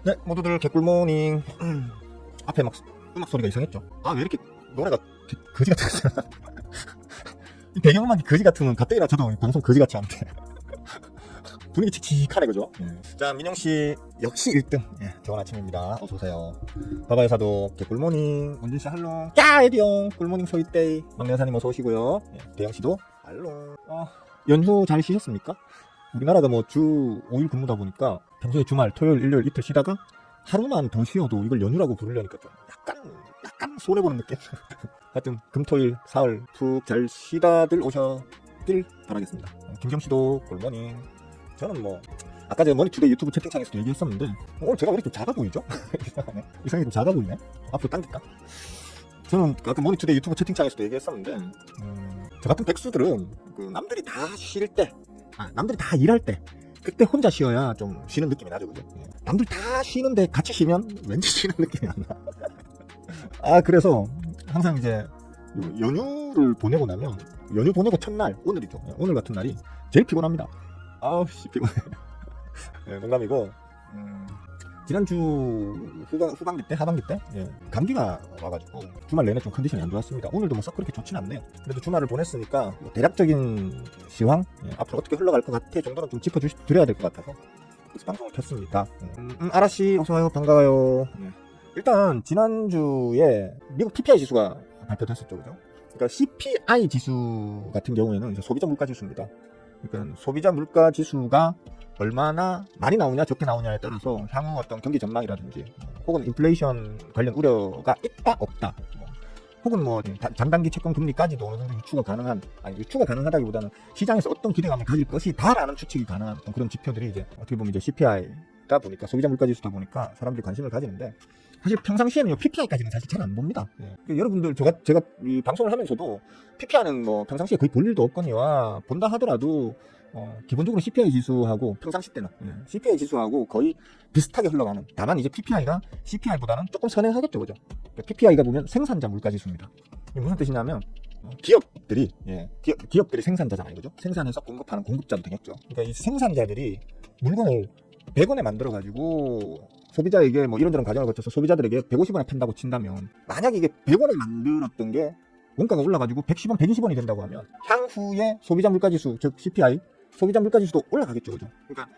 네, 모두들 개꿀모닝. 앞에 막 음악 소리가 이상했죠? 아, 왜 이렇게 노래가 거지 같았어? 이 배경음악이 거지 같으면 가뜩이나 저도 방송 거지 같지 않대. 분위기 칙칙하네, 그죠? 자, 민영씨 역시 1등. 좋은 아침입니다. 어서오세요. 바바의 사도 개꿀모닝. 원진씨 할롱. 야, 에디용 꿀모닝 소이데이. 막내 여사님 어서오시고요. 대영씨도 할롱. 연휴 잘 쉬셨습니까? 우리나라가 뭐 주 5일 근무다 보니까 평소에 주말, 토요일, 일요일 이틀 쉬다가 하루만 더 쉬어도 이걸 연휴라고 부르려니까 좀 약간 손해보는 느낌. 하여튼 금토일 사흘 푹 잘 쉬다들 오셨길 바라겠습니다. 김경씨도 굿모닝. 저는 뭐 아까 제가 머니투데이 유튜브 채팅창에서도 얘기했었는데 오늘 제가 왜 이렇게 좀 작아 보이죠? 이상하게 좀 작아 보이네. 앞으로 당길까? 저는 아까 머니투데이 유튜브 채팅창에서도 얘기했었는데 저 같은 백수들은 그 남들이 다 쉴 때, 남들이 다 일할 때 그때 혼자 쉬어야 좀 쉬는 느낌이 나죠, 그죠? 남들 다 쉬는데 같이 쉬면 왠지 쉬는 느낌이 안 나. 그래서 항상 이제 연휴를 보내고 나면 연휴 보내고 첫날, 오늘이죠. 오늘 같은 날이 제일 피곤합니다. 아우씨 피곤해. 농담이고 지난주 후반기 때 하반기 때 감기가 와가지고 주말 내내 좀 컨디션이 안 좋았습니다. 오늘도 뭐 썩 그렇게 좋진 않네요. 그래도 주말을 보냈으니까 뭐 대략적인 시황 앞으로 어떻게 흘러갈 것 같아 정도는 좀 짚어드려야 될 것 같아서 그래서 방송을 켰습니다. 아라씨 어서와요. 반가워요. 일단 지난주에 미국 PPI 지수가 발표됐었죠, 그죠? 그러니까 CPI 지수 같은 경우에는 이제 소비자 물가 지수입니다. 그러니까 소비자 물가 지수가 얼마나 많이 나오냐 적게 나오냐에 따라서 향후 어떤 경기 전망이라든지 혹은 인플레이션 관련 우려가 있다 없다 혹은 뭐 장단기 채권 금리까지도 어느 정도 유추가 가능한, 유추가 가능하다기보다는 시장에서 어떤 기대감을 가질 것이다라는 추측이 가능한 어떤 그런 지표들이 이제 어떻게 보면 이제 CPI다 보니까 소비자 물가 지수다 보니까 사람들이 관심을 가지는데 사실 평상시에는 PPI까지는 사실 잘 안 봅니다. 여러분들 제가 이 방송을 하면서도 PPI는 뭐 평상시에 거의 볼 일도 없거니와 본다 하더라도 기본적으로 CPI 지수하고 평상시 때는 CPI 지수하고 거의 비슷하게 흘러가는, 다만 이제 PPI가 CPI보다는 조금 선행하겠죠, 그죠? PPI가 보면 생산자 물가 지수입니다. 이게 무슨 뜻이냐면 기업들이 기업들이 생산자잖아요, 그죠? 생산해서 공급하는 공급자도 되겠죠. 그러니까 이 생산자들이 물건을 100원에 만들어 가지고 소비자에게 뭐 이런저런 과정을 거쳐서 소비자들에게 150원에 판다고 친다면, 만약 이게 100원에 만들었던 게 원가가 올라가지고 110원, 120원이 된다고 하면 향후에 소비자 물가지수, 즉 CPI, 소비자 물가지수도 올라가겠죠, 그죠? 그러니까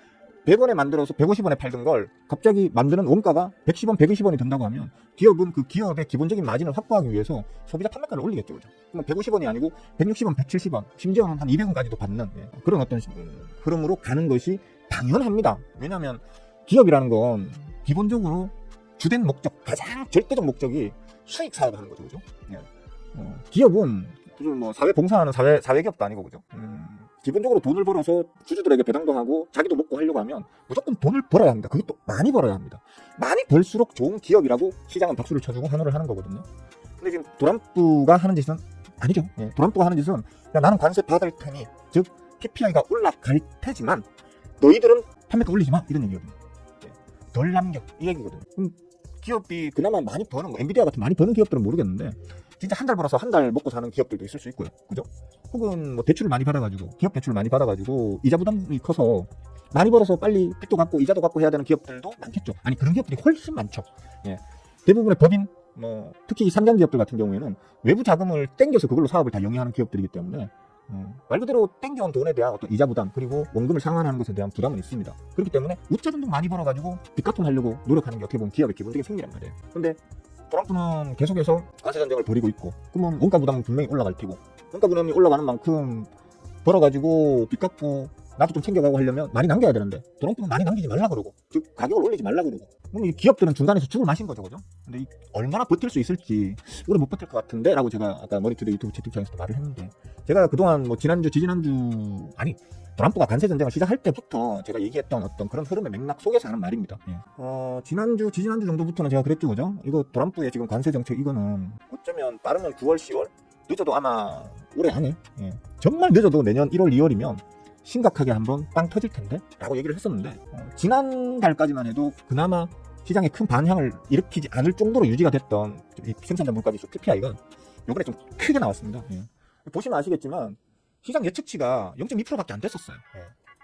100원에 만들어서 150원에 팔던 걸 갑자기 만드는 원가가 110원, 120원이 된다고 하면 기업은 그 기업의 기본적인 마진을 확보하기 위해서 소비자 판매가를 올리겠죠, 그죠? 그러면 150원이 아니고 160원, 170원, 심지어는 한 200원까지도 받는 그런 어떤 흐름으로 가는 것이 당연합니다. 왜냐하면 기업이라는 건 기본적으로 주된 목적, 가장 절대적 목적이 수익 사업을 하는 거죠, 그죠? 기업은 뭐 사회 봉사하는 사회기업도 아니고, 그죠? 기본적으로 돈을 벌어서 주주들에게 배당도 하고 자기도 먹고 하려고 하면 무조건 돈을 벌어야 합니다. 그것도 많이 벌어야 합니다. 많이 벌수록 좋은 기업이라고 시장은 박수를 쳐주고 환호를 하는 거거든요. 근데 지금 트럼프가 하는 짓은 아니죠. 트럼프가 하는 짓은 야, 나는 관세 받을 테니, 즉 PPI가 올라갈 테지만 너희들은 판매가 올리지 마, 이런 얘기거든요. 덜 남겨, 이 얘기거든요. 기업이 그나마 많이 버는, 뭐 엔비디아 같은 많이 버는 기업들은 모르겠는데 진짜 한 달 벌어서 한 달 먹고 사는 기업들도 있을 수 있고요, 그죠? 혹은 뭐 대출을 많이 받아가지고, 기업 대출을 많이 받아가지고 이자 부담이 커서 많이 벌어서 빨리 빚도 갚고 이자도 갚고 해야 되는 기업들도 많겠죠. 아니, 그런 기업들이 훨씬 많죠. 대부분의 법인, 뭐 특히 상장 기업들 같은 경우에는 외부 자금을 땡겨서 그걸로 사업을 다 영위하는 기업들이기 때문에 말 그대로 땡겨온 돈에 대한 어떤 이자 부담, 그리고 원금을 상환하는 것에 대한 부담은 있습니다. 그렇기 때문에 우짜돈 많이 벌어가지고 빚 갚음하려고 노력하는 게 어떻게 보면 기업의 기본적인 생리란 말이에요. 근데 트럼프는 계속해서 관세 전쟁을 벌이고 있고, 그러면 원가 부담은 분명히 올라갈 테고, 원가 부담이 올라가는 만큼 벌어가지고 빚 갚고 나도 좀 챙겨가고 하려면 많이 남겨야 되는데 트럼프는 많이 남기지 말라 그러고, 즉 가격을 올리지 말라 그러고, 그럼 이 기업들은 중간에서 죽을 마신 거죠, 그죠? 근데 얼마나 버틸 수 있을지, 오래 못 버틸 것 같은데 라고 제가 아까 머니투데이 유튜브 채팅창에서도 말을 했는데, 제가 그동안 뭐 지난주 트럼프가 관세 전쟁을 시작할 때부터 제가 얘기했던 어떤 그런 흐름의 맥락 속에서 하는 말입니다. 지난주 정도부터는 제가 그랬죠, 그죠? 이거 트럼프의 지금 관세 정책, 이거는 어쩌면 빠르면 9월, 10월, 늦어도 아마 올해 안에, 정말 늦어도 내년 1월, 2월이면 심각하게 한번 빵 터질 텐데 라고 얘기를 했었는데, 지난달까지만 해도 그나마 시장에 큰 반향을 일으키지 않을 정도로 유지가 됐던 이 생산자 물가지수 PPI가 이번에 좀 크게 나왔습니다. 보시면 아시겠지만 시장 예측치가 0.2%밖에 안 됐었어요.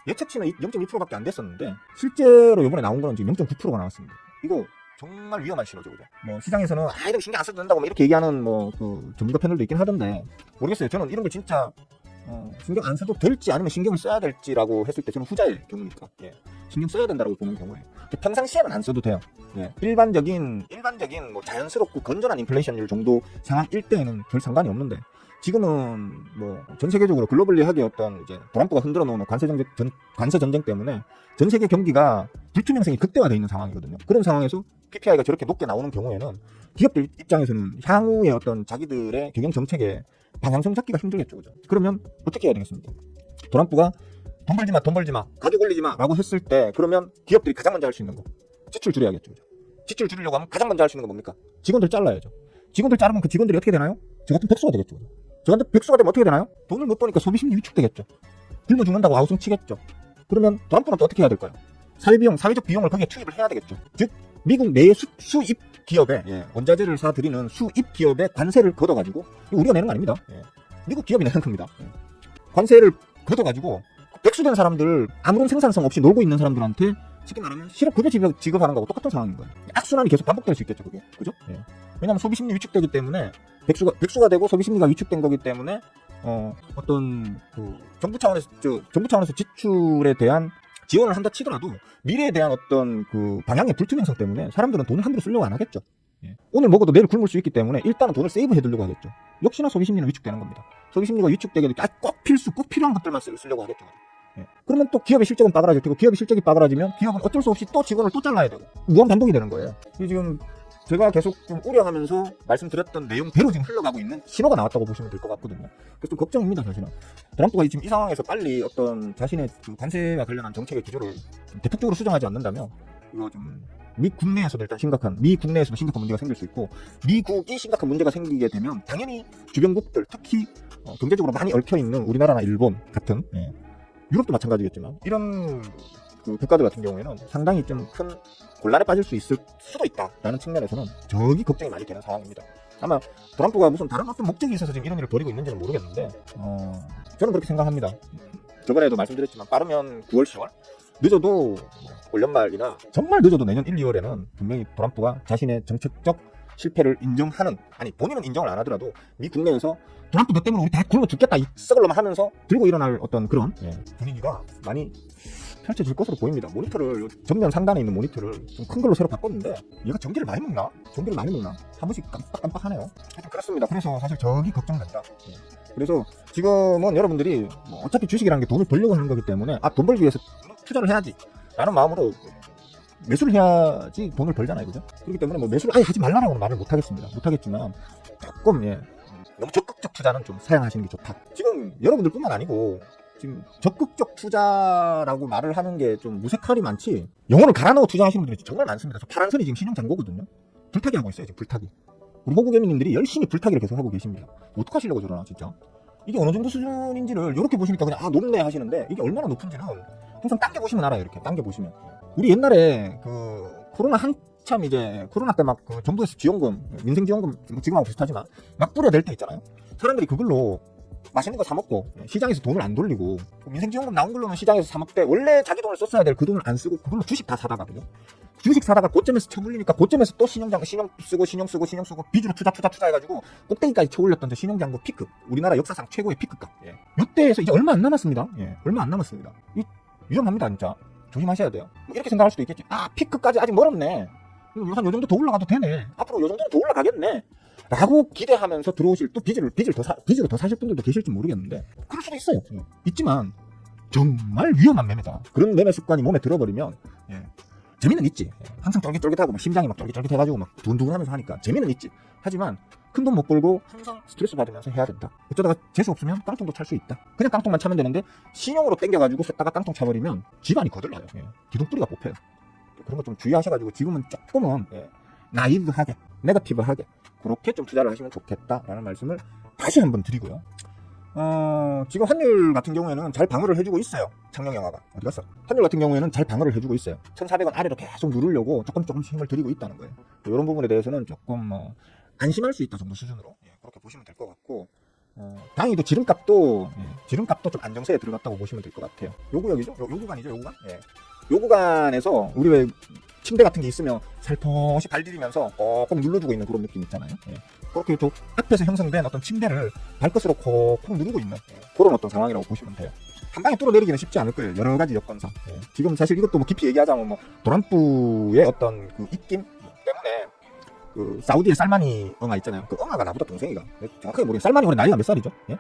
예측치는 0.2%밖에 안 됐었는데 실제로 이번에 나온 거는 지금 0.9%가 나왔습니다. 이거 정말 위험한 신호죠, 그죠? 뭐 시장에서는 이런 거 신경 안 써도 된다고 뭐 이렇게 얘기하는 뭐 그 전문가 패널도 있긴 하던데 모르겠어요. 저는 이런 걸 진짜 신경 안 써도 될지 아니면 신경을 써야 될지라고 했을 때 저는 후자일 경우니까 신경 써야 된다고 보는 경우에 평상시에는 안 써도 돼요. 일반적인 뭐 자연스럽고 건전한 인플레이션율 정도 상황일 때에는 별 상관이 없는데 지금은 뭐 전 세계적으로 글로벌리하게 어떤 이제 트럼프가 흔들어 놓은 관세 전쟁 때문에 전 세계 경기가 불투명성이 극대화되어 있는 상황이거든요. 그런 상황에서 PPI가 저렇게 높게 나오는 경우에는 기업들 입장에서는 향후에 어떤 자기들의 경영 정책에 방향성 잡기가 힘들겠죠, 그죠? 그러면 어떻게 해야 되겠습니까? 트럼프가 돈 벌지 마, 가격 올리지 마라고 했을 때 그러면 기업들이 가장 먼저 할 수 있는 거 지출 줄여야겠죠, 그죠? 지출 줄이려고 하면 가장 먼저 할 수 있는 건 뭡니까? 직원들 잘라야죠. 직원들 자르면 그 직원들이 어떻게 되나요? 저 같은 백수가 되겠죠. 저 같은 백수가 되면 어떻게 되나요? 돈을 못 버니까 소비심리 위축되겠죠. 굶어 죽는다고 아우성 치겠죠. 그러면 트럼프는 또 어떻게 해야 될까요? 사회적 비용을 거기에 투입을 해야 되겠죠. 즉 미국 내의 수입 기업에 원자재를 사들이는 수입 기업에 관세를 걷어가지고 우리가 내는 거 아닙니다. 미국 기업이 내는 겁니다. 관세를 걷어가지고 백수된 사람들 아무런 생산성 없이 놀고 있는 사람들한테 쉽게 말하면 실업급여 지급하는 거하고 똑같은 상황인 거예요. 악순환이 계속 반복될 수 있겠죠, 그게. 그죠? 왜냐하면 소비심리 위축되기 때문에 백수가 되고 소비심리가 위축된 거기 때문에 어떤 그 정부 차원에서 지출에 대한 지원을 한다 치더라도 미래에 대한 어떤 그 방향의 불투명성 때문에 사람들은 돈을 함부로 쓰려고 안 하겠죠. 오늘 먹어도 내일 굶을 수 있기 때문에 일단은 돈을 세이브해 두려고 하겠죠. 역시나 소비심리는 위축되는 겁니다. 소비심리가 위축되게 꼭 필요한 것들만 쓰려고 하겠죠. 그러면 또 기업의 실적은 빠그라질 테고 기업의 실적이 빠그라지면 기업은 어쩔 수 없이 또 직원을 또 잘라야 되고 무한 반복이 되는 거예요. 지금 제가 계속 좀 우려하면서 말씀드렸던 내용대로 지금 흘러가고 있는 신호가 나왔다고 보시면 될 것 같거든요. 그래서 좀 걱정입니다, 사실은. 트럼프가 지금 이 상황에서 빨리 어떤 자신의 그 관세와 관련한 정책의 기조를 좀 대폭적으로 수정하지 않는다면 이거 좀 미 국내에서도 심각한 문제가 생길 수 있고 미국이 심각한 문제가 생기게 되면 당연히 주변국들 특히 경제적으로 많이 얽혀있는 우리나라나 일본 같은 유럽도 마찬가지겠지만 이런 그 국가들 같은 경우에는 상당히 좀 큰 곤란에 빠질 수 있을 수도 있다라는 측면에서는 저기 걱정이 많이 되는 상황입니다. 아마 트럼프가 무슨 다른 어떤 목적이 있어서 지금 이런 일을 벌이고 있는지는 모르겠는데 저는 그렇게 생각합니다. 저번에도 말씀드렸지만 빠르면 9월, 10월 늦어도 올 연말이나 정말 늦어도 내년 1, 2월에는 분명히 트럼프가 자신의 정책적 실패를 인정하는 본인은 인정을 안 하더라도 미 국내에서 트럼프 너 때문에 우리 다 굶어 죽겠다 이 썩을 놈 하면서 들고 일어날 어떤 그런 분위기가 많이 펼쳐질 것으로 보입니다. 모니터를 전면 상단에 있는 모니터를 좀 큰 걸로 새로 바꿨는데 얘가 전기를 많이 먹나? 한 번씩 깜빡하네요. 하여튼 그렇습니다. 그래서 사실 저기 걱정된다. 그래서 지금은 여러분들이 뭐 어차피 주식이라는 게 돈을 벌려고 하는 거기 때문에 돈 벌기 위해서 투자를 해야지 라는 마음으로 매수를 해야지 돈을 벌잖아요, 그죠? 그렇기 때문에 뭐 매수를 아예 하지 말라라고는 말을 못하겠지만 조금 너무 적극적 투자는 좀 사양하시는 게 좋다. 지금 여러분들뿐만 아니고 지금 적극적 투자라고 말을 하는 게 좀 무색할이 많지 영혼을 갈아넣어 투자하시는 분들이 정말 많습니다. 저 파란선이 지금 신용잔고거든요. 불타기 하고 있어요, 지금 불타기. 우리 호구개미님들이 열심히 불타기를 계속 하고 계십니다. 어떡하시려고 저러나 진짜. 이게 어느 정도 수준인지를 이렇게 보시니까 그냥 높네 하시는데 이게 얼마나 높은지는 항상 당겨보시면 알아요. 이렇게 당겨보시면 우리 옛날에 그 코로나 한참 이제 코로나 때 막 그 정부에서 지원금 민생지원금 지금하고 비슷하지만 막 뿌려댈 때 있잖아요. 사람들이 그걸로 맛있는 거 사 먹고 시장에서 돈을 안 돌리고 민생지원금 나온 걸로는 시장에서 사 먹되 원래 자기 돈을 썼어야 될 그 돈을 안 쓰고 그걸로 주식 다 사다가 그죠? 주식 사다가 고점에서 쳐물리니까 고점에서 또 신용 쓰고 빚으로 투자해가지고 꼭대기까지 쳐올렸던 저 신용장고 피크 우리나라 역사상 최고의 피크값 이때에서 이제 얼마 안 남았습니다. 얼마 안 남았습니다. 위험합니다 진짜. 조심하셔야 돼요. 뭐 이렇게 생각할 수도 있겠지. 피크까지 아직 멀었네. 한 요 정도 더 올라가도 되네. 앞으로 요 정도는 더 올라가겠네. 라고 기대하면서 들어오실 또 빚으로 더 사실 분들도 계실지 모르겠는데 그럴 수도 있어요. 있지만 정말 위험한 매매다. 그런 매매 습관이 몸에 들어버리면 재미는 있지. 항상 쫄깃쫄깃하고 막 심장이 막 쫄깃쫄깃해가지고 막 두근두근하면서 하니까 재미는 있지. 하지만 큰 돈 못 벌고 항상 스트레스 받으면서 해야 된다. 어쩌다가 재수 없으면 깡통도 찰 수 있다. 그냥 깡통만 차면 되는데 신용으로 땡겨가지고 샜다가 깡통 차버리면 집안이 거들나요. 기둥뿌리가 뽑혀요. 그런 거 좀 주의하셔가지고 지금은 조금은 나이브하게 네거티브하게 그렇게 좀 투자를 하시면 좋겠다라는 말씀을 다시 한번 드리고요. 지금 환율 같은 경우에는 잘 방어를 해주고 있어요. 창녕영화가 어디 갔어? 환율 같은 경우에는 잘 방어를 해주고 있어요. 1,400원 아래로 계속 누르려고 조금씩 힘을 들이고 있다는 거예요. 이런 부분에 대해서는 조금 안심할 수 있다 정도 수준으로 그렇게 보시면 될 것 같고 다행히도 지름값도 좀 안정세에 들어갔다고 보시면 될 것 같아요. 요 구간이죠? 요 구간? 요 구간에서 우리 왜 침대 같은 게 있으면 살포시 발디디면서 꼭꼭 눌러주고 있는 그런 느낌 있잖아요. 예. 그렇게 또 앞에서 형성된 어떤 침대를 발끝으로 콕콕 누르고 있는 그런 어떤 상황이라고 보시면 돼요. 한 방에 뚫어내리기는 쉽지 않을 거예요. 여러 가지 여건상. 예. 지금 사실 이것도 뭐 깊이 얘기하자면 뭐 도란프의 어떤 그 입김 때문에 그 사우디의 살마니 엉아 있잖아요. 그 엉아가 나보다 동생이가 정확하게 모르겠어요. 살마니 올해 나이가 몇 살이죠? 예?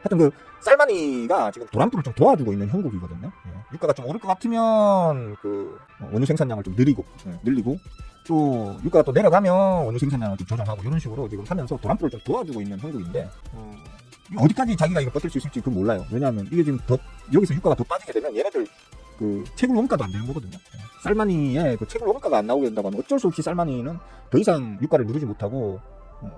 하여튼 그 살마니가 지금 도란프를 좀 도와주고 있는 형국이거든요. 예. 유가가 좀 오를 것 같으면 그 원유 생산량을 좀 늘리고 또 유가가 또 내려가면 원유 생산량을 좀 조정하고 이런 식으로 지금 하면서 도란프를 좀 도와주고 있는 형국인데 어디까지 자기가 이거 버틸 수 있을지 그건 몰라요. 왜냐하면 이게 지금 더 여기서 유가가 더 빠지게 되면 얘네들 그 채굴 원가도 안 되는 거거든요. 쌀마니의 그 채굴 원가가 안 나오게 된다고 하면 어쩔 수 없이 쌀마니는 더 이상 유가를 누르지 못하고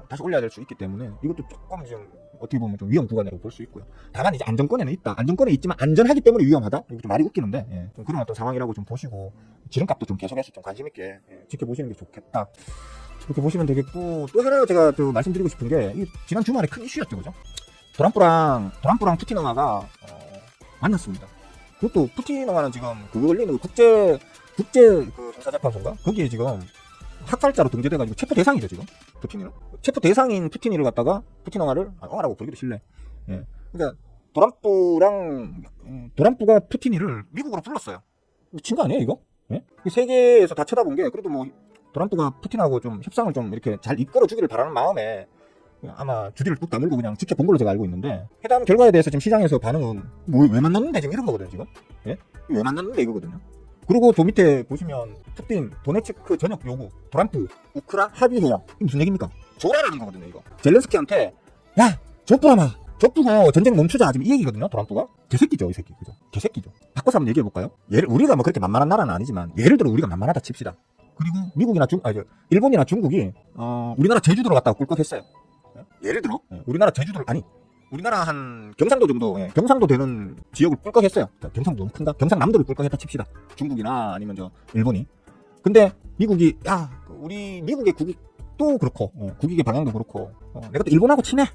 다시 올려야 될 수 있기 때문에 이것도 조금 지금 어떻게 보면 좀 위험 구간이라고 볼 수 있고요. 다만 이제 안정권에는 있다. 안정권에 있지만 안전하기 때문에 위험하다. 이거 좀 말이 웃기는데 예, 좀 그런 어떤 상황이라고 좀 보시고 기름값도 좀 계속해서 좀 관심 있게 지켜보시는 게 좋겠다. 그렇게 보시면 되겠고 또 하나 제가 또 말씀드리고 싶은 게 지난 주말에 큰 이슈였죠, 그죠? 도란프랑 푸틴어마가 만났습니다. 그것도 푸틴어마는 지금 그 열리는 국제 그 형사재판소인가? 거기에 지금 학살자로 등재돼가지고 체포 대상이죠 지금 푸틴이는. 체포 대상인 푸틴이를 갖다가 푸틴어마를 엉아라고 부르기도 싫네. 예. 그러니까 도란프가 푸틴이를 미국으로 불렀어요. 미친 거 아니에요 이거? 예? 세계에서 다 쳐다본 게 그래도 뭐 도란프가 푸틴하고 좀 협상을 좀 이렇게 잘 이끌어주기를 바라는 마음에 아마 주디를 뚝 다물고 그냥 지켜본 걸로 제가 알고 있는데 해당 결과에 대해서 지금 시장에서 반응은 뭐 왜 만났는데 지금 이런 거거든요 지금. 예? 왜 만났는데 이거거든요. 그리고 저 밑에 보시면 푸틴 도네츠크 전역 요구 도란프 우크라 합의해요. 이게 무슨 얘기입니까? 조라라는 거거든요 이거. 젤렌스키한테 야 족부라마 족부고 전쟁 멈추자 지금 이 얘기거든요. 도란프가 개새끼죠 이 새끼. 그죠? 개새끼죠. 바꿔서 한번 얘기해볼까요? 우리가 뭐 그렇게 만만한 나라는 아니지만 예를 들어 우리가 만만하다 칩시다. 그리고 미국이나 일본이나 중국이 우리나라 제주도를 갖다가 꿀꺽했어요. 예를 들어 우리나라 제주도를 우리나라 한 경상도 정도 경상도 되는 지역을 꿀꺽했어요. 경상도 너무 큰가? 경상남도를 꿀꺽했다 칩시다. 중국이나 아니면 일본이. 근데 미국이 우리 미국의 국익도 그렇고 국익의 방향도 그렇고 내가 또 일본하고 친해.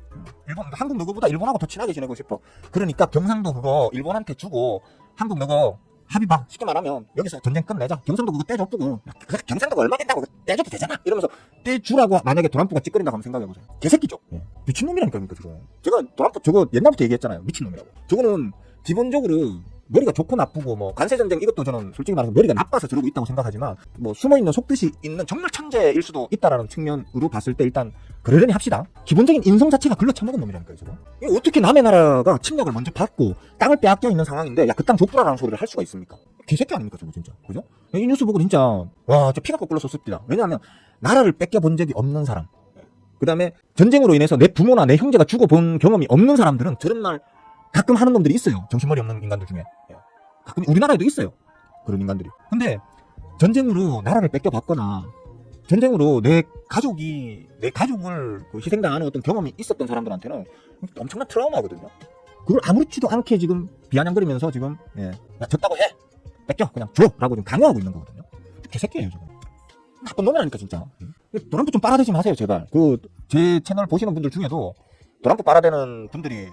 한국 누구보다 일본하고 더 친하게 지내고 싶어. 그러니까 경상도 그거 일본한테 주고 한국 너거 합의 봐. 쉽게 말하면 여기서 전쟁 끝내자. 경상도 그거 떼줘보고 경상도가 얼마 된다고 떼줘도 되잖아. 이러면서 떼주라고 만약에 도란프가 찌꺼린다고 한번 생각해보세요. 개새끼죠. 미친놈이라니까 그러니까 제가 도란프 저거 옛날부터 얘기했잖아요. 미친놈이라고. 저거는 기본적으로 머리가 좋고 나쁘고 뭐 관세전쟁 이것도 저는 솔직히 말해서 머리가 나빠서 저러고 있다고 생각하지만 뭐 숨어있는 속뜻이 있는 정말 천재일 수도 있다라는 측면으로 봤을 때 일단 그러려니 합시다. 기본적인 인성 자체가 글러 처먹은 놈이라니까요 저거. 이거 어떻게 남의 나라가 침략을 먼저 받고 땅을 빼앗겨 있는 상황인데 야 그 땅 족부라라는 소리를 할 수가 있습니까? 개새끼 아닙니까 저거 진짜. 그죠? 이 뉴스 보고 진짜 와 저 피가 거꾸로 쏟습니다. 왜냐하면 나라를 뺏겨본 적이 없는 사람, 그 다음에 전쟁으로 인해서 내 부모나 내 형제가 죽어본 경험이 없는 사람들은 저런 말 가끔 하는 놈들이 있어요. 정신머리 없는 인간들 중에. 가끔 우리나라에도 있어요. 그런 인간들이. 근데 전쟁으로 나라를 뺏겨봤거나 전쟁으로 내 가족을 희생당하는 어떤 경험이 있었던 사람들한테는 엄청난 트라우마거든요. 그걸 아무렇지도 않게 지금 비아냥거리면서 지금 야, 졌다고 해. 뺏겨. 그냥 줘. 라고 좀 강요하고 있는 거거든요. 개새끼예요 지금. 나쁜 놈이라니까 진짜. 도란프 좀 빨아대지 마세요 제발. 제 채널 보시는 분들 중에도 도란프 빨아대는 분들이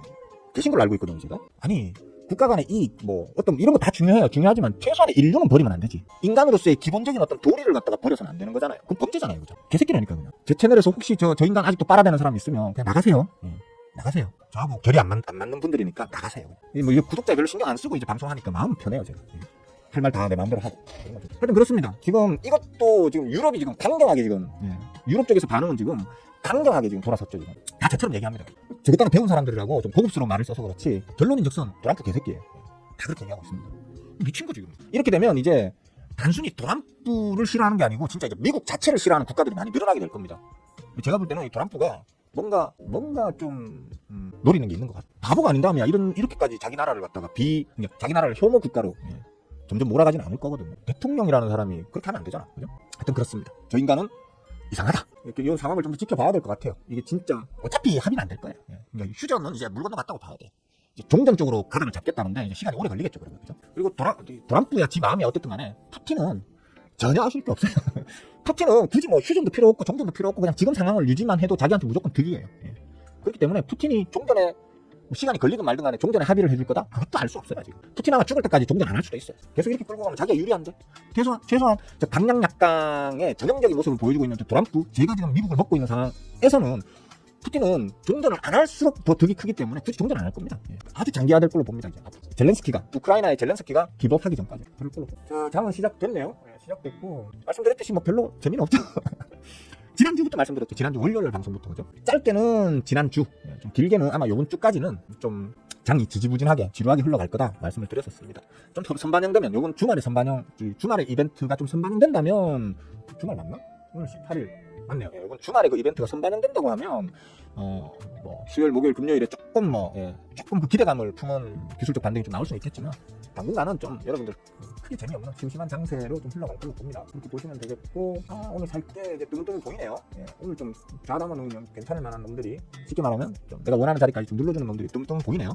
계신 걸로 알고 있거든요 제가. 아니 국가 간의 이익 어떤 이런 거 다 중요해요. 중요하지만 최소한의 인류는 버리면 안 되지. 인간으로서의 기본적인 어떤 도리를 갖다가 버려서는 안 되는 거잖아요. 그건 범죄잖아요 그죠? 개새끼라니까 그냥. 제 채널에서 혹시 저 인간 아직도 빨아대는 사람 있으면 그냥 나가세요. 나가세요. 저하고 결이 안 맞는 분들이니까 나가세요. 뭐 구독자 별로 신경 안 쓰고 이제 방송하니까 마음 편해요 제가. 할 말 다 내 마음대로 하고. 하여튼 그렇습니다. 지금 이것도 지금 유럽이 지금 강경하게 지금 유럽 쪽에서 반응은 지금 강경하게 지금 돌아섰죠 지금. 다 저처럼 얘기합니다. 저기 따라 배운 사람들이라고 좀 고급스러운 말을 써서 그렇지 결론인즉슨 도란프 개새끼예요. 다 그렇게 얘기하고 있습니다. 미친 거 지금. 이렇게 되면 이제 단순히 도란프를 싫어하는 게 아니고 진짜 이제 미국 자체를 싫어하는 국가들이 많이 늘어나게 될 겁니다. 제가 볼 때는 이 도란프가 뭔가 좀 노리는 게 있는 것 같아요. 바보가 아닌다면 이렇게까지 자기 나라를 갖다가 자기 나라를 혐오 국가로 점점 몰아가지는 않을 거거든요. 대통령이라는 사람이 그렇게 하면 안 되잖아. 그죠? 하여튼 그렇습니다. 저 인간은 이상하다. 이렇게 이 상황을 좀 더 지켜봐야 될 것 같아요. 이게 진짜 어차피 합의는 안 될 거예요. 그러니까 휴전은 이제 물 건너갔다고 봐야 돼. 이제 종전 쪽으로 가닥을 잡겠다는데 이제 시간이 오래 걸리겠죠. 그러면 그죠? 그리고 도란프야 지 마음이 어쨌든 간에 푸틴은 전혀 아실 게 없어요. 푸틴은 굳이 뭐 휴전도 필요 없고 종전도 필요 없고 그냥 지금 상황을 유지만 해도 자기한테 무조건 득이에요. 그렇기 때문에 푸틴이 종전에 시간이 걸리든 말든 간에 종전에 합의를 해줄 거다? 그것도 알 수 없어요. 지금 푸틴아가 죽을 때까지 종전 안 할 수도 있어요. 계속 이렇게 끌고 가면 자기가 유리한데 최소한 방향약강의 전형적인 모습을 보여주고 있는 트럼프, 제가 지금 미국을 먹고 있는 상황에서는 푸틴은 종전을 안 할수록 더 득이 크기 때문에 굳이 종전 안 할 겁니다. 아주 장기화될 걸로 봅니다. 이제 젤렌스키가, 우크라이나의 젤렌스키가 기법하기 전까지 그럴 걸로. 자, 장은 시작됐네요. 시작됐고 말씀드렸듯이 뭐 별로 재미는 없죠. 지난주부터 말씀드렸죠. 지난주 월요일 방송부터 그죠. 짧게는 지난주, 좀 길게는 아마 요번 주까지는 좀 장이 지지부진하게 지루하게 흘러갈 거다 말씀을 드렸었습니다. 좀 선반영되면 요번 주말에 주말에 이벤트가 좀 선반영된다면 주말 맞나? 오늘 18일 맞네요. 이번 주말에 그 이벤트가 선반영된다고 하면 뭐 수요일, 목요일, 금요일에 조금 조금 그 기대감을 품은 기술적 반등이 좀 나올 수는 있겠지만 당분간은 좀 여러분들 크게 재미없는 심심한 장세로 좀 흘러갈 걸로 봅니다. 그렇게 보시면 되겠고, 오늘 살 때 이제 뜨문뜨문 보이네요. 오늘 좀 좌담아 놓으면 괜찮을 만한 놈들이, 쉽게 말하면 좀 내가 원하는 자리까지 좀 눌러주는 놈들이 뜨문뜨문 보이네요.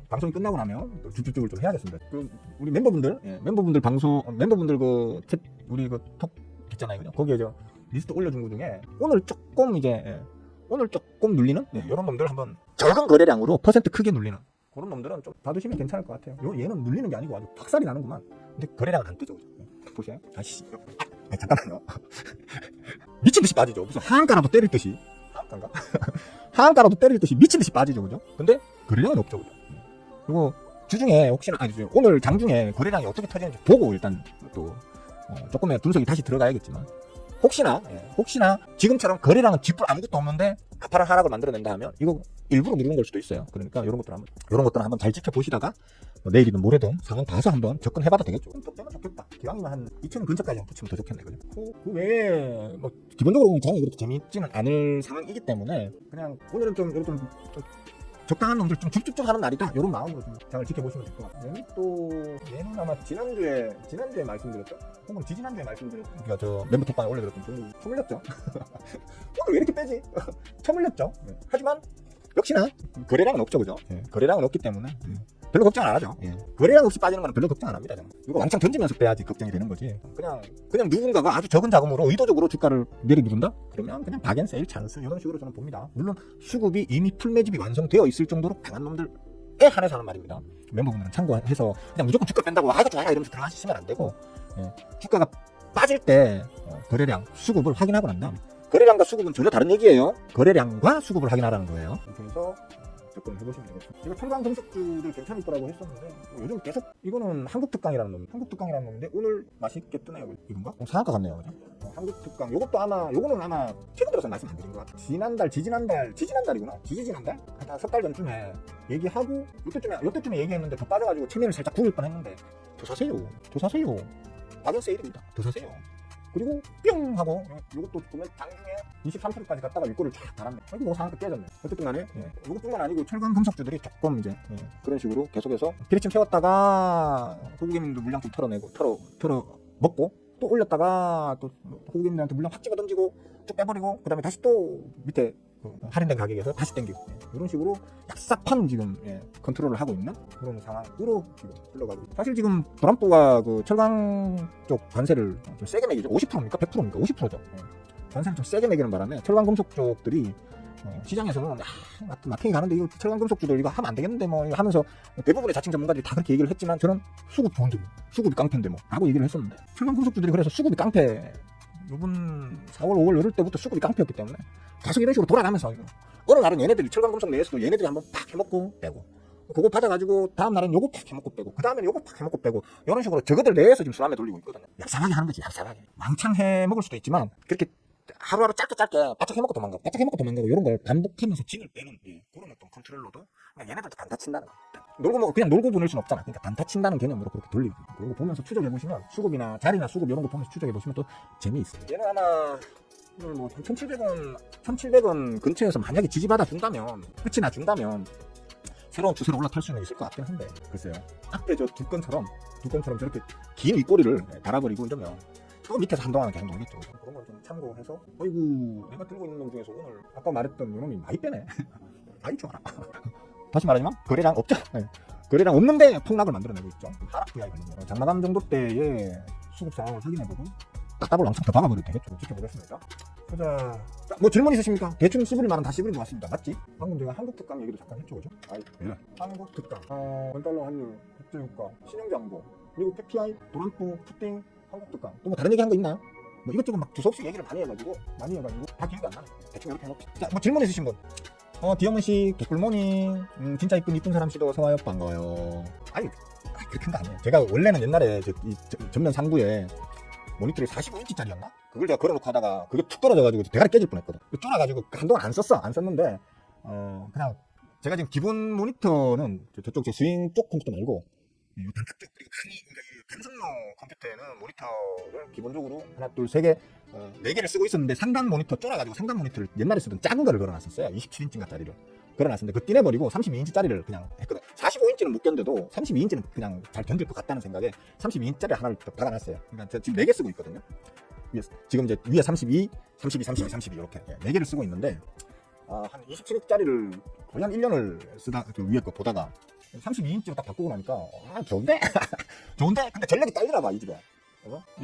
방송이 끝나고 나면 쭉쭉쭉을 좀 해야겠습니다. 우리 멤버분들 방송, 멤버분들 우리 톡 있잖아요. 그죠? 거기에 리스트 올려준 것 중에 오늘 조금 눌리는 이런 놈들 한번 적은 거래량으로 퍼센트 크게 눌리는 그런 놈들은 좀 봐두시면 괜찮을 것 같아요. 얘는 눌리는 게 아니고 아주 박살이 나는구만. 근데 거래량은 안 뜨죠. 보세요. 다시. 잠깐만요. 미친 듯이 빠지죠. 무슨 하한가라도 때릴 듯이. 하한가라도 때릴 듯이 미친 듯이 빠지죠. 그죠? 근데 거래량은 없죠. 그죠? 그리고 주중에 혹시나 오늘 장중에 거래량이 어떻게 터지는지 보고 일단 또 조금의 분석이 다시 들어가야겠지만 혹시나 지금처럼 거래량은 쥐뿔 아무것도 없는데 가파른 하락을 만들어낸다 하면 이거 일부러 누르는 걸 수도 있어요. 그러니까 이런 것들은 한번 잘 지켜보시다가 내일이든 모레든 상황 봐서 한번 접근해봐도 되겠죠. 또 되면 좋겠다. 기왕이면 한 2,000원 근처까지 붙이면 더 좋겠네. 그죠? 그 외에 뭐 기본적으로 장이 그렇게 재미있지는 않을 상황이기 때문에 그냥 오늘은 좀 적당한 놈들 좀 쭉쭉쭉 하는 날이다. 이런 마음으로 좀 장을 지켜보시면 될 것 같아요. 얘는 아마 지난주에 말씀드렸죠? 혹은 지지난주에 말씀드렸죠? 그러니까 저 멤버 톡방에 올려드렸던 종목이 처물렸죠? 오늘 왜 이렇게 빼지? 처물렸죠? 하지만 역시나 거래량은 없죠. 그죠? 거래량은 없기 때문에 별로 걱정 안 하죠. 거래량 없이 빠지는 건 별로 걱정 안 합니다. 저는. 이거 왕창 던지면서 빼야지 걱정이 되는 거지. 그냥 누군가가 아주 적은 자금으로 의도적으로 주가를 내려누른다? 그러면 그냥 박앤세일 찬스 이런 식으로 저는 봅니다. 물론 수급이 이미 풀매집이 완성되어 있을 정도로 강한 놈들에 한해서 하는 말입니다. 멤버분들은 참고해서 그냥 무조건 주가 뺀다고 이거 좋아요 이러면서 들어가시면 안 되고 주가가 빠질 때 거래량, 수급을 확인하고 난 다음 거래량과 수급은 전혀 다른 얘기예요. 거래량과 수급을 확인하라는 거예요. 그래서 조금 해보시면 되겠습니다. 이거 철강 금속주들 괜찮을 거라고 했었는데 요즘 계속 이거는 한국특강이라는 놈인데 오늘 맛있게 뜨네요. 이건가? 상한가 같네요. 그죠? 한국특강 요거는 아마 최근 들어서 말씀 안 드린 것 같아요. 지지난달이구나. 한 석 달 전쯤에 얘기하고 요때쯤에 얘기했는데 더 빠져가지고 체면을 살짝 구길 뻔했는데 더 사세요. 박연 세일입니다. 더 사세요. 그리고 뿅 하고 이것도 보면 장중에 23%까지 갔다가 윗골을 쫙 달았네. 이거 상한가 깨졌네. 어쨌든 간에 이것뿐만 아니고 철강 금속주들이 조금 이제 그런 식으로 계속해서 피리침 채웠다가 호구개민들 물량 좀 털어 먹고 또 올렸다가 또 호구개민들한테 물량 확 집어 던지고 쭉 빼버리고 그 다음에 다시 또 밑에 할인된 가격에서 다시 땡기고 이런 식으로 얍삽한 지금 컨트롤을 하고 있는 그런 상황으로 지금 흘러가고 있습니다. 사실 지금 트럼프가 그 철강 쪽 관세를 좀 세게 매기죠. 50%입니까? 100%입니까? 50%죠. 관세를 좀 세게 매기는 바람에 철강 금속 쪽들이 시장에서는 마탱이 가는데 이거 철강 금속주들 이거 하면 안 되겠는데 뭐 하면서 대부분의 자칭 전문가들이 다 그렇게 얘기를 했지만 저는 수급 좋은데 수급이 깡패인데 라고 얘기를 했었는데 철강 금속주들이 그래서 수급이 깡패 요번 4월 5월 이럴 때부터 수급이 깡패였기 때문에 계속 이런 식으로 돌아가면서 어느 날은 얘네들이 철강금속 내에서도 얘네들이 한번 팍 해먹고 빼고 그거 받아가지고 다음 날은 요거 팍 해먹고 빼고 그 다음엔 요거 팍 해먹고 빼고 이런 식으로 저거들 내에서 지금 수람에 돌리고 있거든요. 얍삽하게 하는 거지. 얍삽하게 왕창 해먹을 수도 있지만 그렇게 하루하루 짧게 바짝 해먹고 도망가고 이런 걸 반복하면서 진을 빼는 그런 어떤 컨트롤러도 얘네들도 단타 친다는 거. 그냥 놀고 보낼 수는 없잖아. 그러니까 단타 친다는 개념으로 그렇게 돌리고 그리고 보면서 추적해보시면 수급이나 자리나 수급 이런 거 보면서 추적해보시면 또 재미있어요. 얘는 아마 오늘 뭐 1700원 근처에서 만약에 지지받아 준다면 끝이나 준다면 새로운 추세로 올라탈 수는 있을 것 같긴 한데 글쎄요. 앞에 저 두 건처럼 저렇게 긴 윗꼬리를 달아버리고 이러면 또 밑에서 한동안 계속 놀겠죠. 그런 걸 좀 참고해서 어이구 내가 들고 있는 놈 중에서 오늘 아까 말했던 요놈이 많이 빼네. 많이 좋아라. 다시 말하지만 거래량 없죠. 거래량 없는데 폭락을 만들어내고 있죠. 하락 VI 걸리네요. 장마감 정도 때의 수급 상황을 확인해보고 딱답을 왕창 더 박아버려도 되겠죠. 지켜보겠습니다. 보자. 자, 뭐 질문 있으십니까? 대충 씹을 만은 다 씹은 것 같습니다. 맞지? 방금 제가 한국 특강 얘기도 잠깐 했죠, 그죠? 아이, 왜? 한국 특강, 원달러 환율, 국제유가, 신용정보, 그리고 PPI, 도란프, 푸팅, 한국 특강. 또 뭐 다른 얘기 한 거 있나요? 뭐 이것저것 막 두서없이 얘기를 많이 해가지고 다 기억이 안 나네. 대충 이렇게 해놓자. 자, 뭐 질문 있으신 분? 디어문 씨, 개꿀모닝. 진짜 이쁜 사람 씨도 성화요, 반가워요. 아니, 그렇게 큰 거 아니에요. 제가 원래는 옛날에 전면 상부에 모니터를 45인치짜리였나? 그걸 제가 걸어놓고 하다가 그게 툭 떨어져가지고 대가리 깨질 뻔했거든. 쫄아가지고 한동안 안 썼는데 그냥 제가 지금 기본 모니터는 저쪽 제 스윙 쪽 컴퓨터 말고 단탁 쪽 그리고 간성용 컴퓨터에는 모니터를 기본적으로 하나 둘 세 개 4개를 쓰고 있었는데 상단 모니터 쫄아가지고 상단 모니터를 옛날에 쓰던 작은 거를 걸어놨었어요. 27인치짜리를 걸어놨었는데 그 띠내버리고 32인치짜리를 그냥 했거든. 45인치는 못 견뎌도 32인치는 그냥 잘 견딜 것 같다는 생각에 32인치짜리 하나를 박아놨어요. 그러니까 제가 지금 4개 쓰고 있거든요. 지금 이제 위에 32, 32, 32, 32 이렇게 4개를 쓰고 있는데 한 27인치짜리를 거의 한 1년을 쓰다 그 위에 거 보다가 32인치로 딱 바꾸고 나니까 좋은데? 좋은데? 근데 전력이 딸리나 봐 이 집에.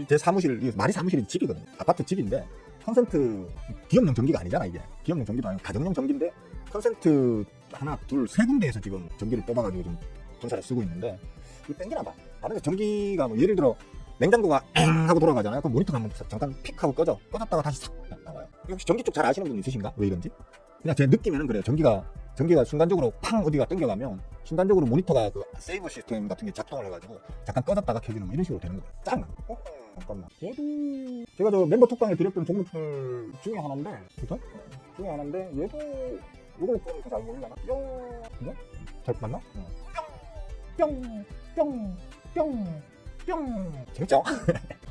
제 사무실, 말이 사무실이 집이거든요. 아파트 집인데 컨센트 기업용 전기가 아니잖아 이게. 기업용 전기도 아니고 가정용 전기인데 컨센트 하나, 둘, 세 군데에서 지금 전기를 뽑아가지고 좀 분사를 쓰고 있는데 이거 땡기나 봐. 다른데 전기가 뭐 예를 들어 냉장고가 엥 하고 돌아가잖아요. 그럼 모니터가 한번 잠깐 픽 하고 꺼졌다가 다시 싹 나와요. 혹시 전기 쪽 잘 아시는 분 있으신가? 왜 이런지? 그냥 제 느낌에는 그래요. 전기가 순간적으로 팡 어디가 땡겨가면 순간적으로 모니터가 그 세이브 시스템 같은 게 작동을 해가지고 잠깐 꺼졌다가 켜지는 뭐 이런 식으로 되는 거예요. 짱! 잠깐만. 얘도 제가 저 멤버 톡방에 드렸던 종목들 중에 하나인데, 그죠? 중에 하나인데 얘도 이걸 보니까 잘 모르려나? 뿅! 그죠? 잘 맞나? 뿅! 뿅! 뿅! 뿅! 재밌죠?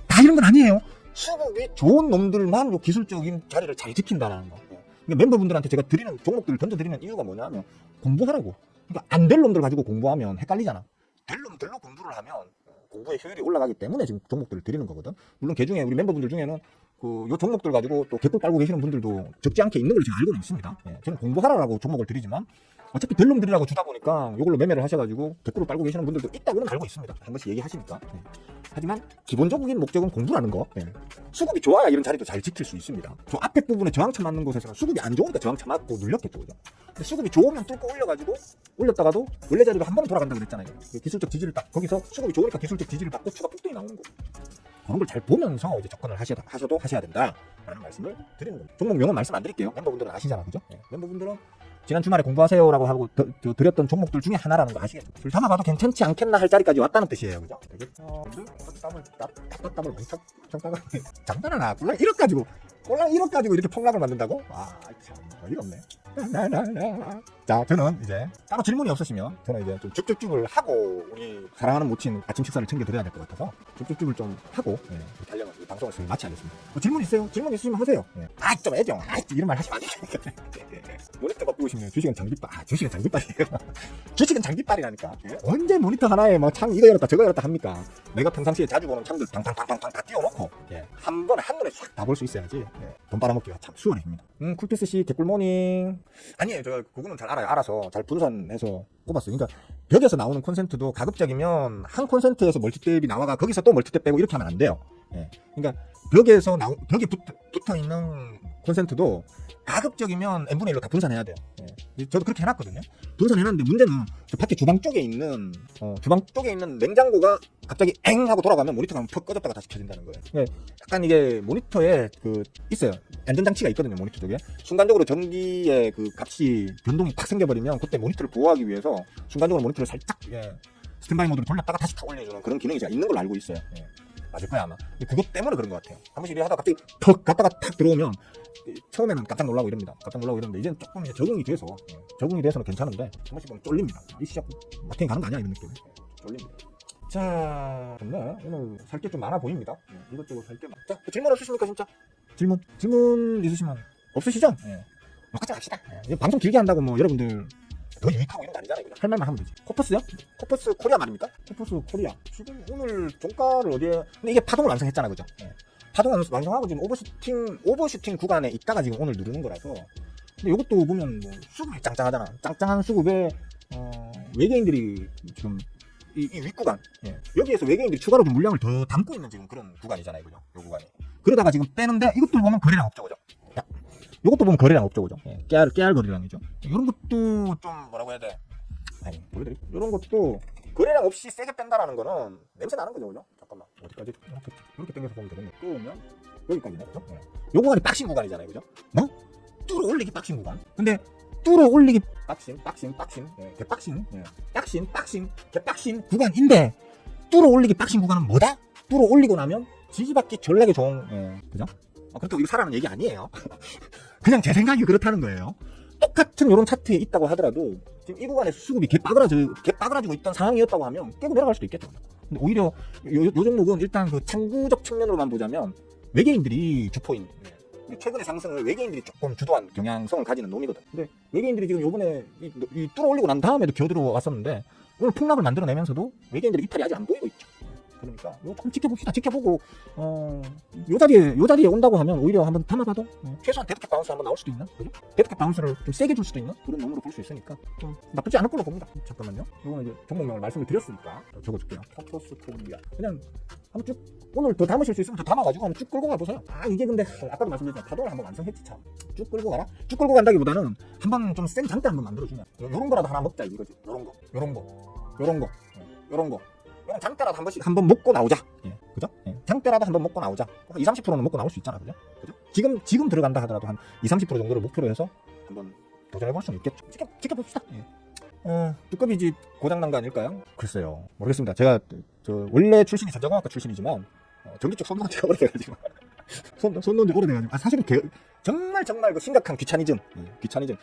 다 이런 건 아니에요. 수급이 좋은 놈들만 기술적인 자리를 잘 지킨다는 거. 그러니까 멤버분들한테 제가 드리는 종목들을 던져드리는 이유가 뭐냐면 공부하라고. 그러니까 안 될 놈들 가지고 공부하면 헷갈리잖아. 될 놈들로 공부를 하면 공부의 효율이 올라가기 때문에 지금 종목들을 드리는 거거든. 물론 그 중에 우리 멤버분들 중에는 요 종목들 가지고 또 개꿀 빨고 계시는 분들도 적지 않게 있는 걸 제가 알고는 있습니다. 저는 공부하라고 종목을 드리지만 어차피 될 놈들이라고 주다 보니까 이걸로 매매를 하셔가지고 개꿀을 빨고 계시는 분들도 있다고는 알고 있습니다. 한 번씩 얘기하시니까. 하지만 기본적인 목적은 공부라는 거. 수급이 좋아야 이런 자리도 잘 지킬 수 있습니다. 저 앞에 부분에 저항차 맞는 곳에서는 수급이 안 좋으니까 저항차 맞고 눌렸겠죠, 그죠? 근데 수급이 좋으면 뚫고 올렸다가도 원래 자리로 한 번은 돌아간다고 그랬잖아요. 기술적 지지를 딱 거기서 수급이 좋으니까 기술적 지지를 받고 추가 폭등이 나오는 거고. 그런 걸 잘 보면서 이제 접근을 하셔야 된다라는 말씀을 드리는 겁니다. 종목명은 말씀 안 드릴게요. 멤버분들은 아시잖아, 그죠? 멤버분들은 지난 주말에 공부하세요라고 하고 드렸던 종목들 중에 하나라는 거 아시겠죠? 술 담아봐도 괜찮지 않겠나 할 자리까지 왔다는 뜻이에요, 그죠? 되겠죠? 땀을 엄청 따가 장난하나? 꼴랑 1억 가지고 이렇게 폭락을 만든다고? 참 어이가 없네. 자, 저는 이제 따로 질문이 없으시면 저는 이제 좀 쭉쭉쭉을 하고 우리 사랑하는 모친 아침 식사를 챙겨드려야 될 것 같아서 쭉쭉쭉을 좀 하고 달려는 이 방송을 마치겠습니다. 질문 있어요? 질문 있으시면 하세요. 좀 애정. 이런 말 하시면 안 되니까. 모니터 바꾸고 싶네요. 주식은 장비빨. 주식은 장비빨이에요. 주식은 장비빨이라니까. 언제 모니터 하나에 뭐 창 이거 열었다 저거 열었다 합니까? 내가 평상시에 자주 보는 창들 탕탕탕탕 다 띄워놓고 한 번에 한눈에 싹 다 볼 수 있어야지. 돈 빨아먹기가 참 수월해집니다. 쿨피스 씨 개꿀모닝. 아니에요. 제가 그거는 잘 알아요. 알아서 잘 분산해서 꼽았어요. 그러니까 벽에서 나오는 콘센트도 가급적이면 한 콘센트에서 멀티탭이 나와가 거기서 또 멀티탭 빼고 이렇게 하면 안 돼요. 그러니까 벽에 붙어 있는 콘센트도 가급적이면 n분의 1로 다 분산해야 돼요. 저도 그렇게 해놨거든요. 분산해놨는데 문제는 저 밖에 주방 쪽에 있는 냉장고가 갑자기 엥 하고 돌아가면 모니터가 퍽 꺼졌다가 다시 켜진다는 거예요. 약간 이게 모니터에 있어요. 안전장치가 있거든요. 모니터 쪽에 순간적으로 전기의 그 값이 변동이 탁 생겨버리면 그때 모니터를 보호하기 위해서 순간적으로 모니터를 살짝 스탠바이 모드로 돌렸다가 다시 탁 올려주는 그런 기능이 제가 있는 걸로 알고 있어요. 맞을 거야 아마. 그것 때문에 그런 것 같아요. 한 번씩 하다가 갑자기 턱 갔다가 탁 들어오면 처음에는 깜짝 놀라고 이럽니다. 이제는 조금 이제 적응이 돼서는 괜찮은데 한 번씩 보면 쫄립니다. 이 시작 마탱이 가는 거 아니야 이런 느낌. 쫄립니다. 자, 좋네. 오늘 살 게 좀 많아 보입니다. 이것저것 살 게 많아. 자, 질문 없으십니까 진짜? 질문 있으시면 없으시죠? 똑같이 합시다. 방송 길게 한다고 뭐 여러분들 더 유익하고 이런 거 아니잖아요. 할 말만 하면 되지. 코퍼스요? 코퍼스 코리아 말입니까? 코퍼스 코리아. 지금 오늘 종가를 어디에? 근데 이게 파동을 완성했잖아, 그죠? 파동을 완성하고 지금 오버슈팅 구간에 있다가 지금 오늘 누르는 거라서. 근데 이것도 보면 뭐 수급이 짱짱하잖아. 짱짱한 수급에 외계인들이 지금 이 윗구간 여기에서 외계인들이 추가로 좀 물량을 더 담고 있는 지금 그런 구간이잖아요, 그죠? 이 구간이. 그러다가 지금 빼는데 이것도 보면 거래량 없죠, 그죠? 요것도 보면 거래량 없죠, 그죠? 예, 깨알 거래량이죠. 이런 것도 좀 뭐라고 해야 돼? 아니, 보여드릴게요. 이런 것도 거래량 없이 세게 뺀다라는 거는 냄새 나는 거죠, 그죠? 잠깐만, 어디까지 이렇게 당겨서 보면 되겠네. 또 오면 여기까지네, 그죠? 예. 요 구간이 박싱 구간이잖아요, 그죠? 뭐? 뚫어 올리기 박싱 구간. 근데 뚫어 올리기 박싱, 예, 개박싱, 예, 박싱, 개박싱 구간인데 뚫어 올리기 박싱 구간은 뭐다? 뚫어 올리고 나면 지지받기 전략이 좋은, 예, 그죠? 그렇다고 이거 사라는 얘기 아니에요. 그냥 제 생각이 그렇다는 거예요. 똑같은 이런 차트에 있다고 하더라도 지금 이 구간에서 수급이 개빠그라지고 있던 상황이었다고 하면 깨고 내려갈 수도 있겠죠. 근데 오히려 요 종목은 일단 그 창구적 측면으로만 보자면 외계인들이 주포인, 최근의 상승을 외계인들이 조금 주도한 경향성을 가지는 놈이거든. 근데 외계인들이 지금 요번에 이 뚫어 올리고 난 다음에도 겨들어 왔었는데 오늘 폭락을 만들어내면서도 외계인들의 이탈이 아직 안 보이고 있죠. 그러니까 이거 좀 지켜봅시다. 지켜보고 요 자리에 온다고 하면 오히려 한번 담아봐도 최소한 데드캣 바운스 한번 나올 수도 있나? 그죠? 데드캣 바운스를 좀 세게 줄 수도 있나? 그런 놈으로 볼 수 있으니까 좀 나쁘지 않을 걸로 봅니다. 잠깐만요. 이거는 이제 종목명을 말씀을 드렸으니까 적어줄게요. 포토스토리아. 그냥 한번 쭉 오늘 더 담으실 수 있으면 더 담아가지고 한번 쭉 끌고 가보세요. 이게 근데 아까도 말씀드렸지만 파동을 한번 완성했지 참. 쭉 끌고 가라. 쭉 끌고 간다기보다는 한번 좀 센 장대 한번 만들어주면 요런 거라도 하나 먹자 이거지. 요런 거. 이런 장대라도 한 번씩 한번 먹고 나오자. 예, 그죠? 예, 장대라도 한번 먹고 나오자. 20-30%는 먹고 나올 수 있잖아, 그죠? 지금 들어간다 하더라도 한 20-30% 정도를 목표로 해서 한번 도전해볼 수는 있겠죠. 지켜봅시다. 예. 두꺼비집 고장난 거 아닐까요? 글쎄요, 모르겠습니다. 제가 원래 출신이 전자공학과 출신이지만 전기 쪽 손 놓은 지가 오래돼가지고 손 놓은 지 오래돼가지고 사실은 정말 그 심각한 귀차니즘,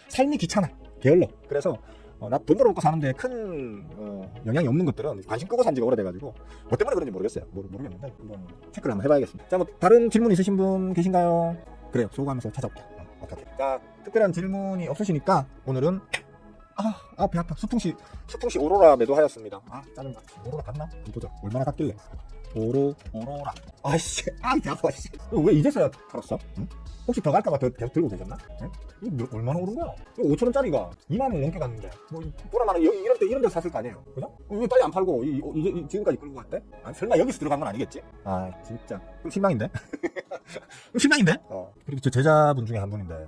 삶이 귀찮아, 게을러. 그래서 나 돈 벌어먹고 사는데 큰 영향이 없는 것들은 관심 끄고 산 지가 오래돼가지고 뭐 때문에 그런지 모르겠어요. 모르겠는데 한번 체크를 한번 해봐야겠습니다. 자, 뭐 다른 질문 있으신 분 계신가요? 그래요, 수고하면서 찾아올게요. 오케이. 자, 특별한 질문이 없으시니까 오늘은 배 아파. 수풍시 오로라 매도하였습니다. 짜증나. 오로라 갔나? 보자. 얼마나 갔길래. 오로라. 아이씨, 배 아파. 왜 이제서야 팔았어? 응? 혹시 더 갈까봐 계속 들고 계셨나? 이거 얼마나 오른 거야? 이거 5,000원짜리가 2만원 넘게 갔는데 보라마는 이런 데 샀을 거 아니에요? 그죠? 왜 빨리 안 팔고 이제 지금까지 끌고 갔대? 설마 여기서 들어간 건 아니겠지? 진짜 그럼 실망인데? 그리고 제 제자분 중에 한 분인데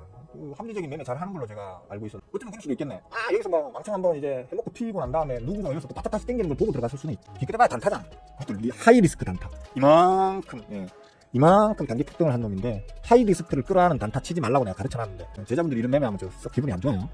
합리적인 매매 잘 하는 걸로 제가 알고 있었는데 어쩌면 그럴 수도 있겠네. 여기서 뭐 왕창 한번 이제 해먹고 튀고 난 다음에 누구가 여기서 또 따뜻하게 땡기는 걸 보고 들어갔을 수는 있지. 기껏해봐야 단타잖아. 그것도 하이 리스크 단타. 이만큼 단기 폭등을 한 놈인데 하이 리스크를 끌어안는 단타 치지 말라고 내가 가르쳐놨는데 제자분들 이런 매매하면 썩 기분이 안 좋아요.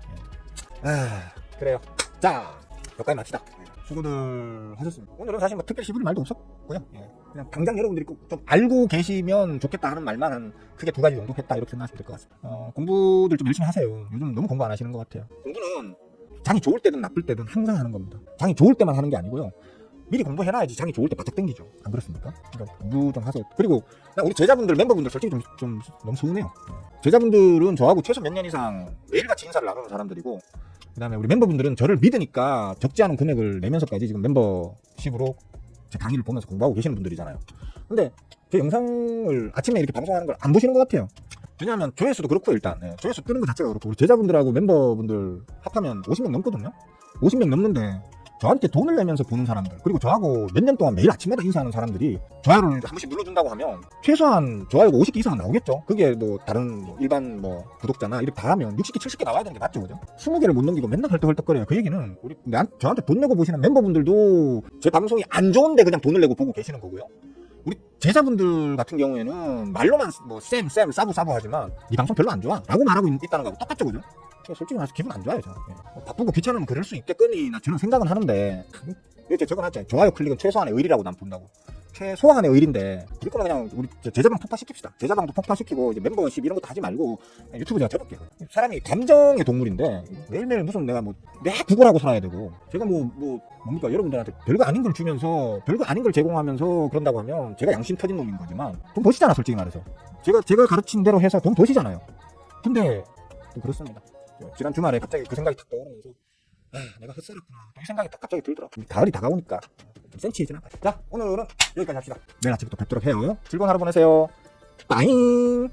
그래요. 자, 여기까지 맙시다. 수고들 하셨습니다. 오늘은 사실 뭐 특별히 씹을 말도 없었고요. 그냥 당장 여러분들이 꼭 좀 알고 계시면 좋겠다 하는 말만 한 크게 2가지 정도 했다 이렇게 생각하시면 될 것 같습니다. 공부들 좀 열심히 하세요. 요즘 너무 공부 안 하시는 것 같아요. 공부는 장이 좋을 때든 나쁠 때든 항상 하는 겁니다. 장이 좋을 때만 하는 게 아니고요. 미리 공부해놔야지 장이 좋을 때 바짝 땡기죠. 안 그렇습니까? 그러니까 공부 좀 하세요. 그리고 우리 제자분들, 멤버분들 솔직히 좀 너무 서운해요. 제자분들은 저하고 최소 몇 년 이상 매일같이 인사를 나누는 사람들이고 그 다음에 우리 멤버분들은 저를 믿으니까 적지 않은 금액을 내면서까지 지금 멤버십으로 제 강의를 보면서 공부하고 계시는 분들이잖아요. 근데 제 영상을 아침에 이렇게 방송하는 걸 안 보시는 것 같아요. 왜냐하면 조회수도 그렇고 일단 조회수 뜨는 것 자체가 그렇고 우리 제자분들하고 멤버분들 합하면 50명 넘거든요. 50명 넘는데 저한테 돈을 내면서 보는 사람들, 그리고 저하고 몇 년 동안 매일 아침마다 인사하는 사람들이 좋아요를 한 번씩 눌러준다고 하면 최소한 좋아요가 50개 이상은 나오겠죠. 그게 뭐 다른 일반 구독자나 이렇게 다 하면 60개 70개 나와야 되는 게 맞죠, 그죠? 20개를 못 넘기고 맨날 헐떡헐떡거려요. 그 얘기는 저한테 돈 내고 보시는 멤버분들도 제 방송이 안 좋은데 그냥 돈을 내고 보고 계시는 거고요. 우리 제자분들 같은 경우에는 말로만 쌤 싸부 하지만 이 방송 별로 안 좋아 라고 말하고 있다는 거하고 똑같죠, 그죠? 솔직히 말해서 기분 안 좋아요. 저는. 바쁘고 귀찮으면 그럴 수 있겠거니 저는 생각은 하는데 이렇게 적어놨잖아요. 좋아요 클릭은 최소한의 의리라고 난 본다고. 최소한의 의리인데 이럴 거면 그냥 우리 제자방 폭파시킵시다. 제자방도 폭파시키고 이제 멤버십 이런 것도 하지 말고 유튜브 제가 접을게요. 사람이 감정의 동물인데 매일매일 무슨 내가 내 구걸하고 살아야 되고 제가 뭡니까 여러분들한테 별거 아닌 걸 주면서 별거 아닌 걸 제공하면서 그런다고 하면 제가 양심 터진 놈인 거지만 돈 버시잖아. 솔직히 말해서 제가 가르친 대로 해서 돈 버시잖아요. 근데 또 그렇습니다. 지난 주말에 갑자기 그 생각이 탁 떠오르면서 내가 헛살았구나 이 생각이 딱 갑자기 들더라. 가을이 다가오니까 좀 센치해지나. 자, 오늘은 여기까지 합시다. 내일 아침부터 뵙도록 해요. 즐거운 하루 보내세요. 빠잉.